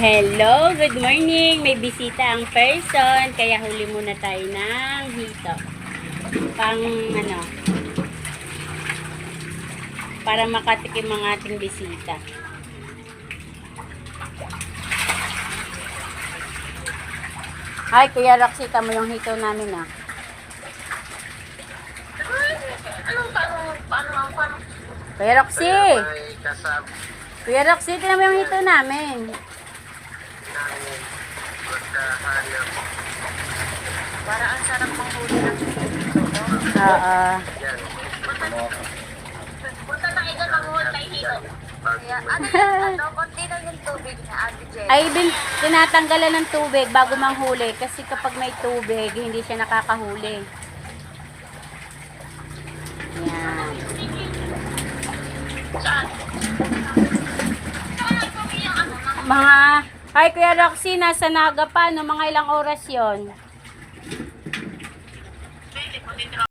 Hello, good morning. May bisita ang person, kaya huli muna tayo ng hito. Pang ano, para makatikim ang ating bisita. Hi, Kuya Roxy, tamo yung hito namin ah. Paano? Kuya Roxy! Kuya Roxy, tinan mo yung hito namin. Para ang sarap manghuli ng Oo. punta na ikaw manghuli tayo dito. Kaya ano, konti lang yung tubig na Ate Jen. Ay, tinatanggalan ng tubig bago manghuli. Kasi kapag may tubig, hindi siya nakakahuli. Yan. Mga, hi Kuya Roxy, nasa Naga pa, no? Mga ilang oras yon?